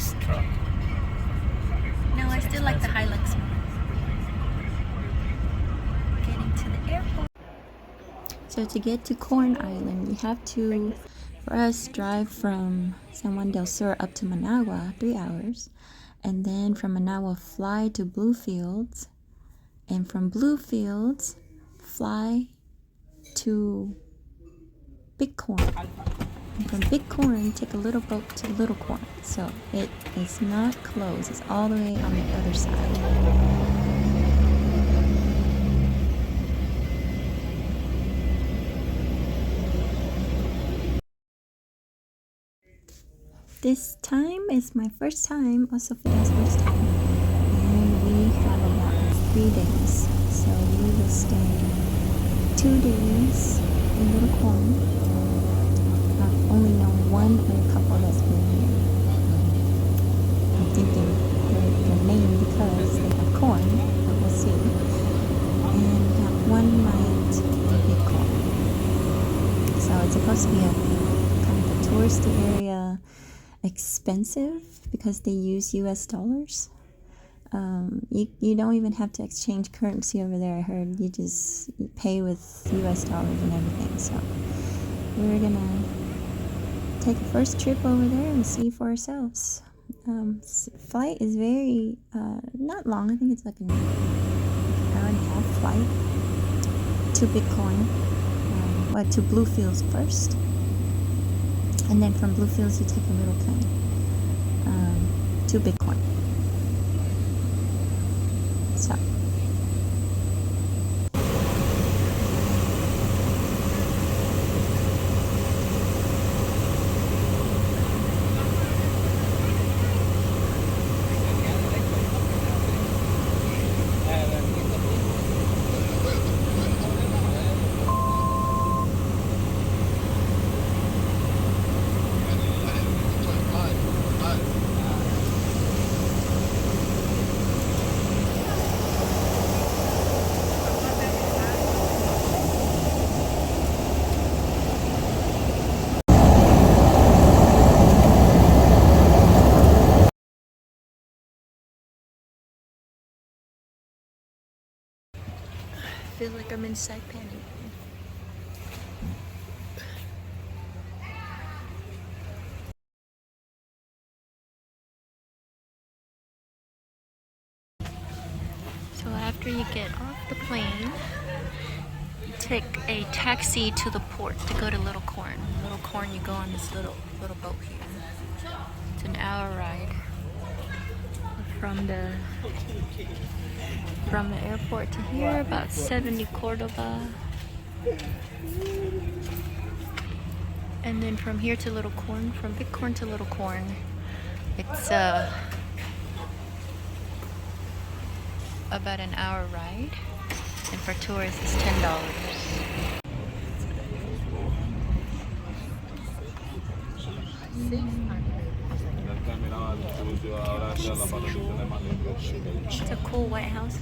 Bistro. No, I still like the Hilux more. Getting to the airport. So to get to Corn Island, you have to, for us, drive from San Juan del Sur up to Managua, 3 hours. And then from Managua, fly to Bluefields. And from Bluefields, fly to Bighorn. And from Bighorn, take a little boat to Little Corn. So it is not closed. It's all the way on the other side. This time is my first time, also Sophia's first time. And we have about 3 days. So we will stay 2 days in Little Corn. I've only known one other couple that's been here. I'm thinking they're named because they have corn, but we'll see. And we have 1 night in Big Corn. So it's supposed to be a kind of a touristy area, expensive because they use US dollars. You don't even have to exchange currency over there. I heard you just pay with US dollars and everything. So we're gonna take a first trip over there and see for ourselves. Flight is very not long. I think it's like an hour and a half flight to Bighorn, to Bluefields first, and then from Bluefields you take a little plane to Bighorn. So. I feel like I'm in Saipan. So after you get off the plane, you take a taxi to the port to go to Little Corn. Little Corn, you go on this little boat here. It's an hour ride from the airport to here, about 70 Cordoba. And then from here to Little Corn, from Big Corn to Little Corn, it's about an hour ride. And for tourists, it's $10. It's a cool white house.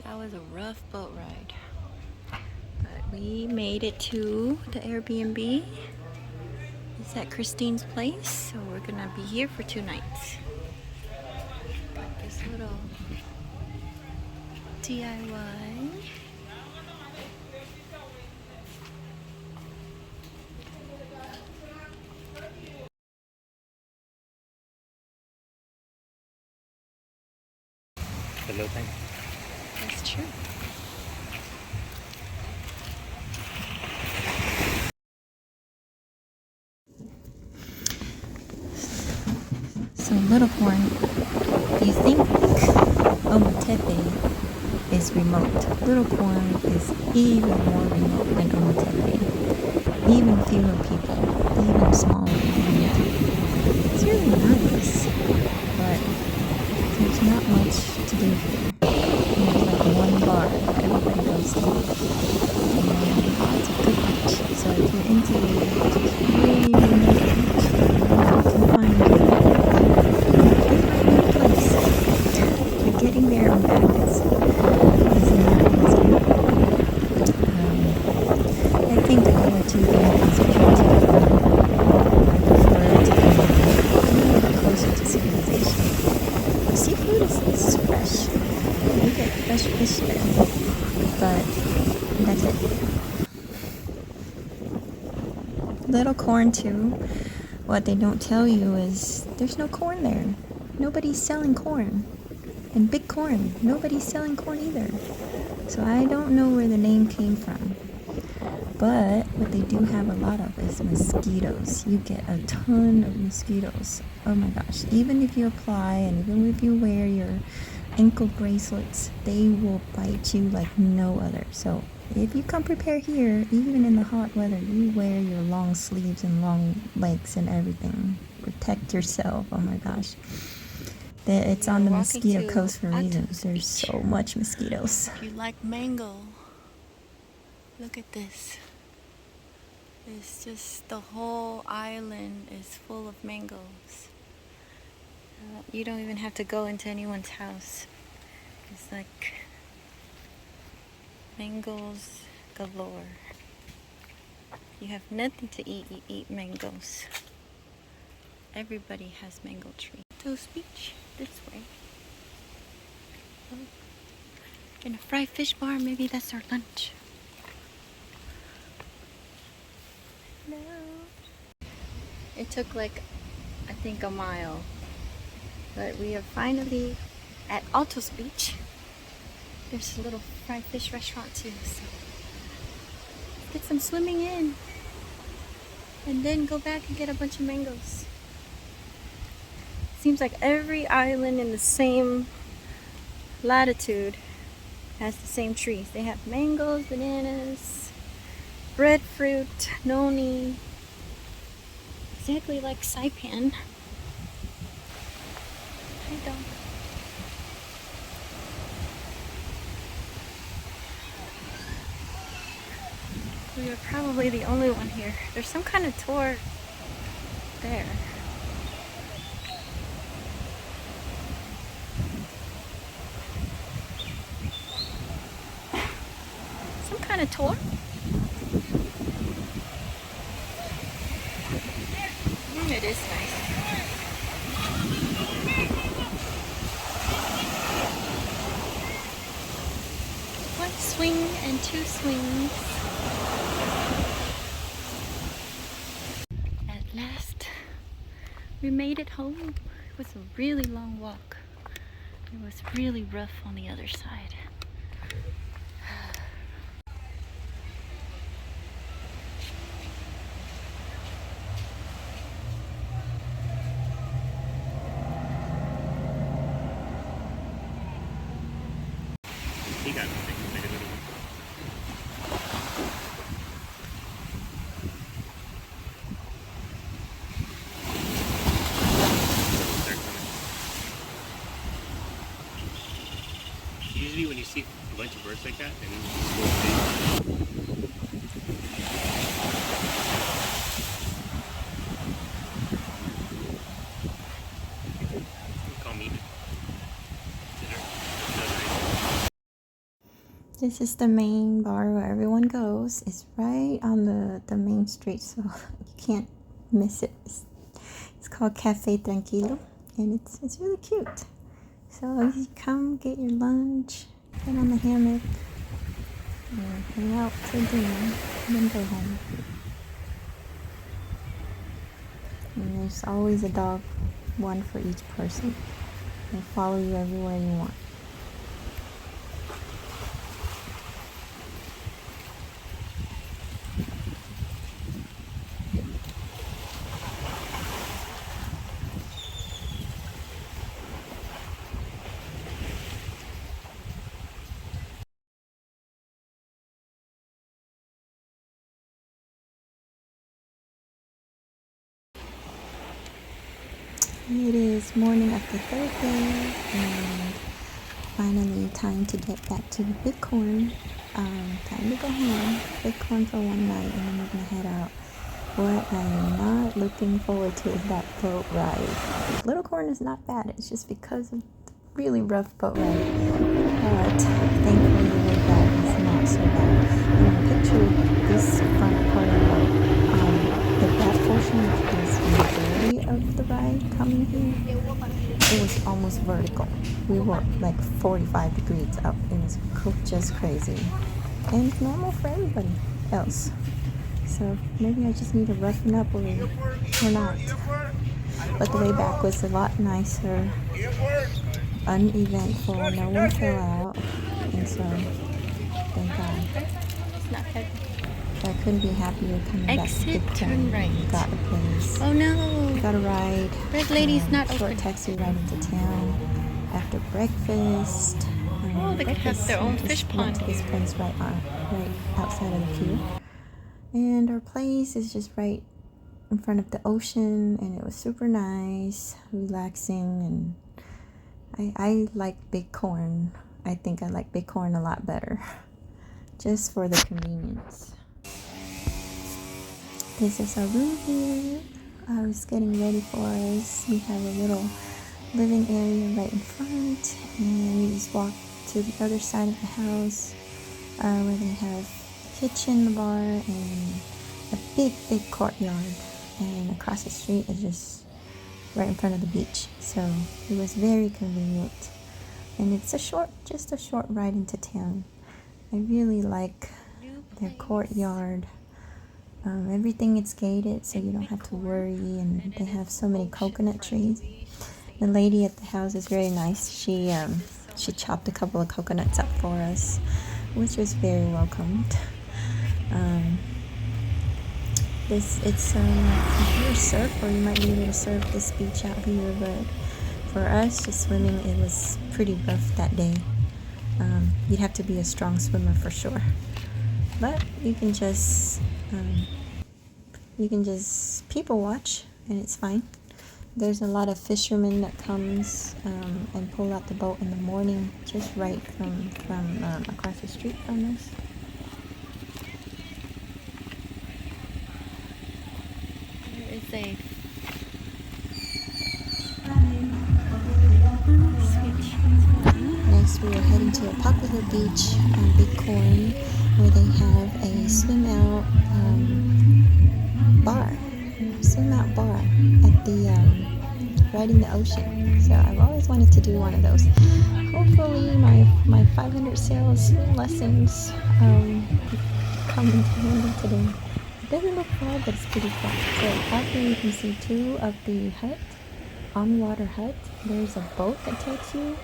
That was a rough boat ride. But we made it to the Airbnb. It's at Christine's place, so we're gonna be here for 2 nights. Got this little DIY. Hello, thank you. That's true. So Little Corn, you think Ometepe is remote. Little Corn is even more remote than Ometepe. Even fewer people, even smaller community. It's really nice, but there's not much to do here. There's like one bar that everybody goes to. And it's a good beach. So if you're into just really remote beach, you can find a place. But getting there and back is not easy. I think that little corn too. What they don't tell you is there's no corn there. Nobody's selling corn. And big corn. Nobody's selling corn either. So I don't know where the name came from. But what they do have a lot of is mosquitoes. You get a ton of mosquitoes. Oh my gosh. Even if you apply and even if you wear your ankle bracelets, they will bite you like no other. So if you come prepared here, even in the hot weather, you wear your long sleeves and long legs and everything. Protect yourself. Oh my gosh. It's on the mosquito coast for reasons. There's so much mosquitoes. If you like mango, look at this. It's just the whole island is full of mangoes. You don't even have to go into anyone's house. It's like mangoes galore. You have nothing to eat, you eat mangoes. Everybody has mango trees. Toast Beach, this way. Oh. In a fried fish bar, maybe that's our lunch. No. It took like, I think, a mile. But we are finally at Altos Beach. There's a little fried fish restaurant too, so let's get some swimming in. And then go back and get a bunch of mangoes. Seems like every island in the same latitude has the same trees. They have mangoes, bananas, breadfruit, noni. Exactly like Saipan. I don't. We are probably the only one here. There's some kind of tour there. Some kind of tour? It is nice. One swing and two swings. At last, we made it home. It was a really long walk. It was really rough on the other side. He got nothing. Usually when you see a bunch of birds like that, they move call me. This is the main bar where everyone goes. It's right on the main street, so you can't miss it. It's called Cafe Tranquilo, and it's really cute. So you come get your lunch, get on the hammock, and hang out till dinner, and then go home. And there's always a dog, one for each person. They'll follow you everywhere you want. It is morning of the third day, and finally time to get back to the Bighorn. Time to go home. Bighorn for one night, and then we're gonna head out. What I'm not looking forward to is that boat ride. Little Corn is not bad. It's just because of the really rough boat ride. But thankfully the way back is not so bad. And picture this front part of that portion is majority of the ride coming here. It was almost vertical. We were like 45 degrees up. It was just crazy. And normal for everybody else. So maybe I just need to roughen up or not. But the way back was a lot nicer, uneventful, no one fell out, and so thank God. It's not heavy. I couldn't be happier coming back to Exit, Big turn right. Got a place. Oh no! Got a ride. Red Lady's not short open. taxi ride into town after breakfast. Oh, they have their own fish Went pond to this here. place right outside of the pier, and our place is just right in front of the ocean, and it was super nice, relaxing, and I like Bighorn. I think I like Bighorn a lot better, just for the convenience. This is our room here. I was getting ready for us. We have a little living area right in front, and we just walk to the other side of the house where they have the kitchen, the bar, and a big courtyard. And across the street is just right in front of the beach. So it was very convenient. And it's just a short ride into town. I really like their courtyard. Everything is gated, so you don't have to worry, and they have so many coconut trees. The lady at the house is very nice. She chopped a couple of coconuts up for us, which was very welcomed. If you're a surfer, you might be able to surf this beach out here, but for us, just swimming, it was pretty rough that day. You'd have to be a strong swimmer for sure, but you can just people watch, and it's fine. There's a lot of fishermen that comes and pull out the boat in the morning, just right from across the street from us. There is a Next, we are heading to a popular beach on Bighorn, where they have a swim out bar at the right in the ocean. So I've always wanted to do one of those. Hopefully, my 500 sail swim lessons come into handy today. It doesn't look far, but it's pretty far. So out here you can see two of the on-water hut. There's a boat that takes you.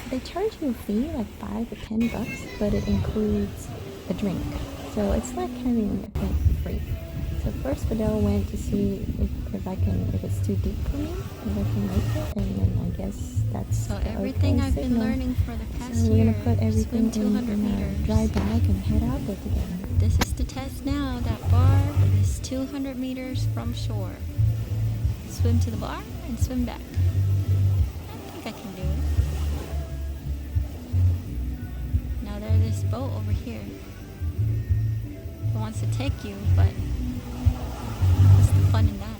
They charge you a fee, like $5 or $10, but it includes a drink. So it's like having a drink for free. So first Fidel went to see if it's too deep for me, if I can make it, and then I guess that's so everything I've been learning for the past year. So we're gonna put everything swim 200 in meters. a dry bag and head out there together. This is the test now. That bar is 200 meters from shore. Swim to the bar and swim back. I think I can do it. Now there's this boat over here. It wants to take you, but what's the fun in that?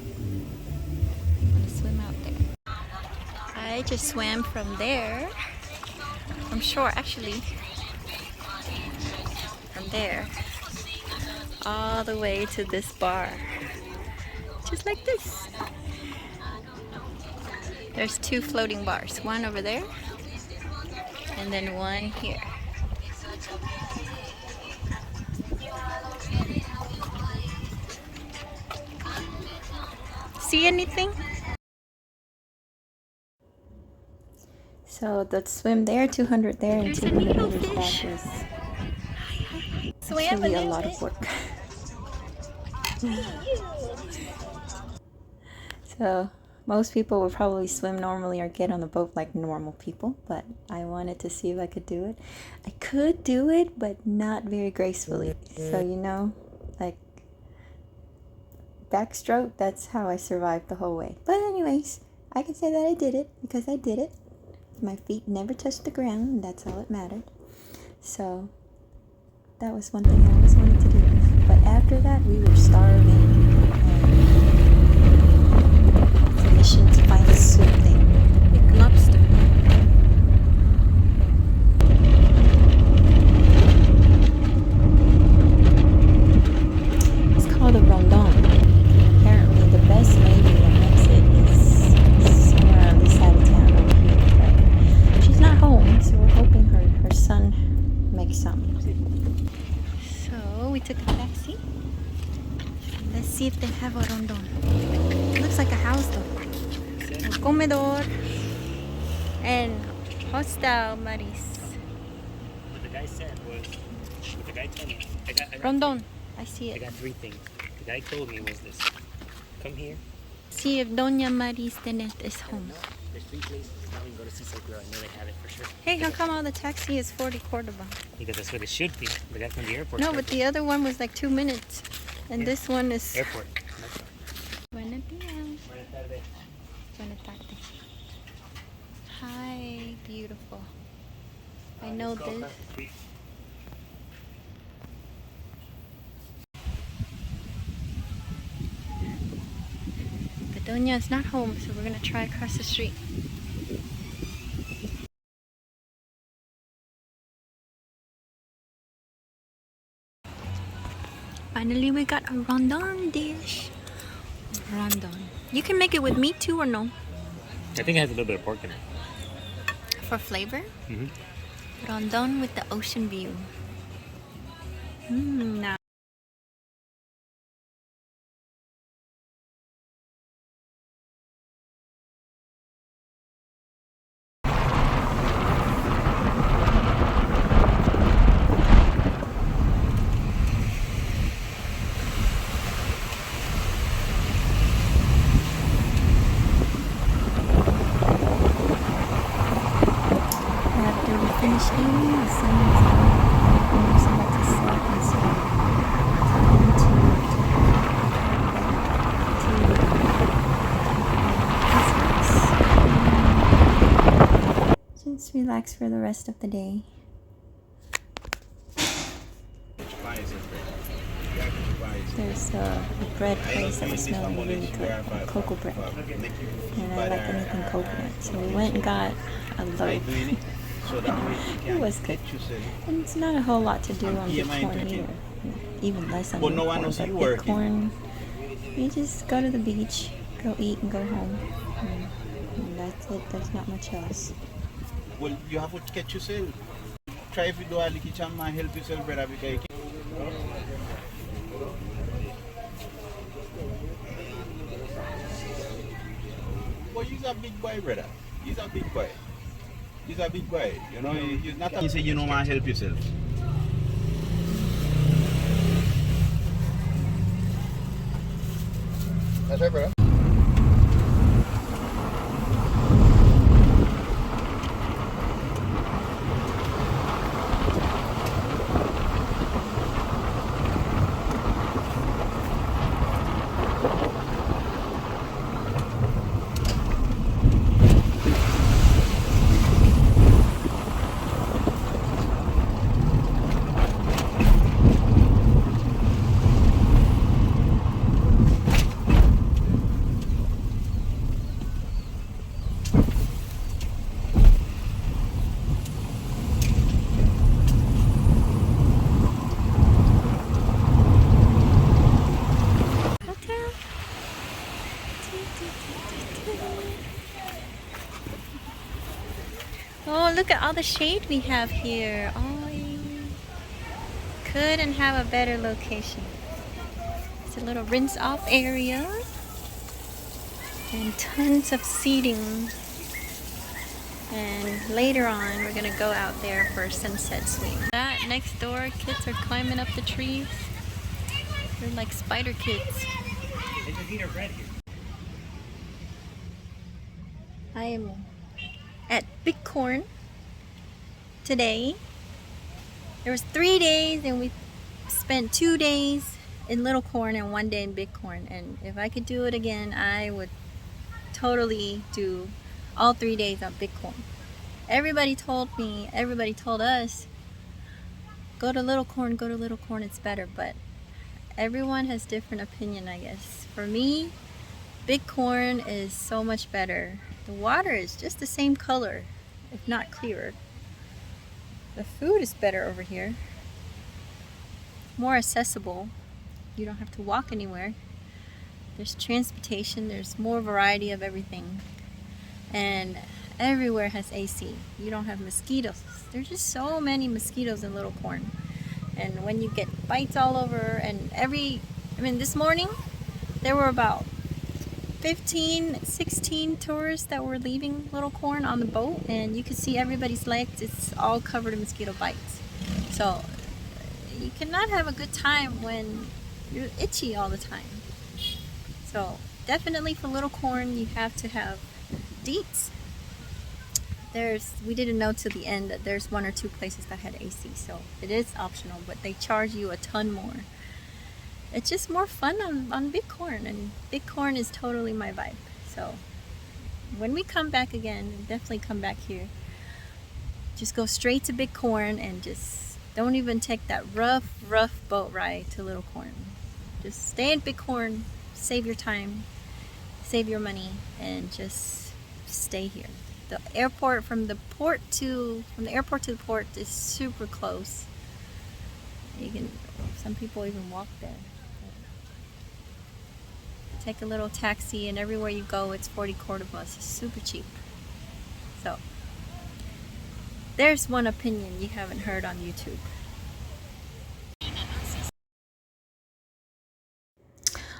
I'm gonna swim out there. I just swam from there, from shore actually, from there, all the way to this bar, just like this. There's two floating bars, one over there, and then one here. See anything? So the swim there, 200 there, and There's a 200 meters back needlefish. is Swim actually a a little lot bit. of work. So most people would probably swim normally or get on the boat like normal people, but I wanted to see if I could do it. I could do it, but not very gracefully. So like backstroke, that's how I survived the whole way. But anyways, I can say that I did it because I did it. My feet never touched the ground, and that's all that mattered. So that was one thing I always wanted to do. But after that, we were starving. The mission to find a soup thing. Big lobster. It's called a rondon. Apparently, the best lady that makes it is somewhere on this side of town over here. But she's not home, so we're hoping her son makes some. So we took a taxi. Let's see if they have a rondon. It looks like a house though. A comedor and hostel, Maris. What the guy said was, what the guy told me, I got Rondon. I see I it. got 3 things. The guy told me was this. Come here. See if Doña Maris Tenet is home. No, there's 3 places. Now we can go to Cisa Grill. I know they have it for sure. Hey, how come all the taxi is 40 Cordoba? Because that's what it should be. The guy from the airport. No, said but the other one was like 2 minutes. And Yeah. this one is... airport. That's all. Buenos días. Buenas tardes. Buenas tardes. Hi, beautiful. I know this. But Doña is not home, so we're gonna try across the street. Finally, we got a rondon dish. Rondon. You can make it with meat too, or no? I think it has a little bit of pork in it. For flavor? Mm-hmm. Rondon with the ocean view. Now. After we finish eating, the sun is out. Almost about to set, and so time to just relax for the rest of the day. There's a bread place that was smelling really good, cocoa bread, and I like anything coconut. So we went and got a loaf. It was good. And it's not a whole lot to do on Big Corn either. Even less on Big Corn. But Big Corn, you just go to the beach, go eat and go home. And that's it. There's not much else. Well, you have to catch yourself. Try if you do a little chance, help yourself, brother, because well, he's a big boy, brother. He's a big boy. He's a big boy. You know, he's not a... He say, you know, man, help yourself. That's right, brother. Hotel. Oh, look at all the shade we have here. Oh, couldn't have a better location. It's a little rinse off area and tons of seating. And later on, we're gonna go out there for a sunset swing. That next door, kids are climbing up the trees. They're like spider kids. They just eat our bread here. I am at Big Corn today. There was 3 days and we spent 2 days in Little Corn and 1 day in Big Corn. And if I could do it again, I would totally do all 3 days on Big Corn. Everybody told us, go to Little Corn, it's better. But everyone has different opinion, I guess. For me, Big Corn is so much better. The water is just the same color, if not clearer. The food is better over here. More accessible. You don't have to walk anywhere. There's transportation, there's more variety of everything. And everywhere has AC. You don't have mosquitoes. There's just so many mosquitoes in Little Corn. And when you get bites all over, and this morning there were about 15, 16 tourists that were leaving Little Corn on the boat, and you could see everybody's legs. It's all covered in mosquito bites. So you cannot have a good time when you're itchy all the time. So definitely for Little Corn, you have to have DEETs. We didn't know till the end that there's 1 or 2 places that had AC, so it is optional, but they charge you a ton more. It's just more fun on Bighorn, and Bighorn is totally my vibe. So when we come back again, definitely come back here. Just go straight to Bighorn and just don't even take that rough boat ride to Little Corn. Just stay in Bighorn, save your time, save your money, and just stay here. The airport from the airport to the port is super close. Some people even walk there. Take a little taxi, and everywhere you go, it's 40 Cordobas. It's super cheap. So there's one opinion you haven't heard on YouTube.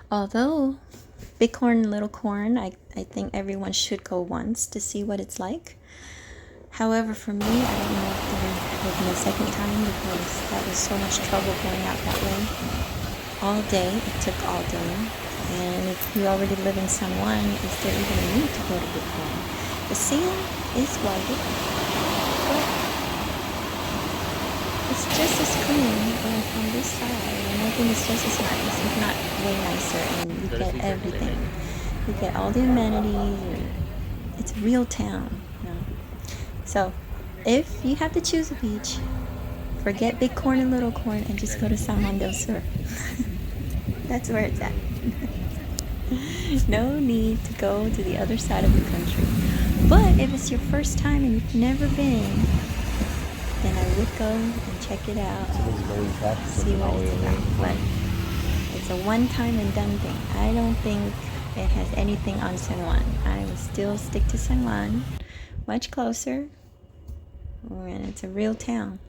Although Bighorn and Little Corn, I think everyone should go once to see what it's like. However, for me, I don't know if there will be a second time, because that was so much trouble going out that way. All day, it took all day. And if you already live in San Juan, is there even a need to go to Bighorn? The sea is white, but it's just as clean from this side, and I think it's just as nice, if not way nicer, and you get everything. You get all the amenities. It's a real town, you know. So if you have to choose a beach, forget Bighorn and Little Corn and just go to San Juan del Sur. That's where it's at. No need to go to the other side of the country. But if it's your first time and you've never been, then I would go and check it out, see what it's about. But it's a one-time and done thing. I don't think it has anything on San Juan. I would still stick to San Juan, much closer, and it's a real town.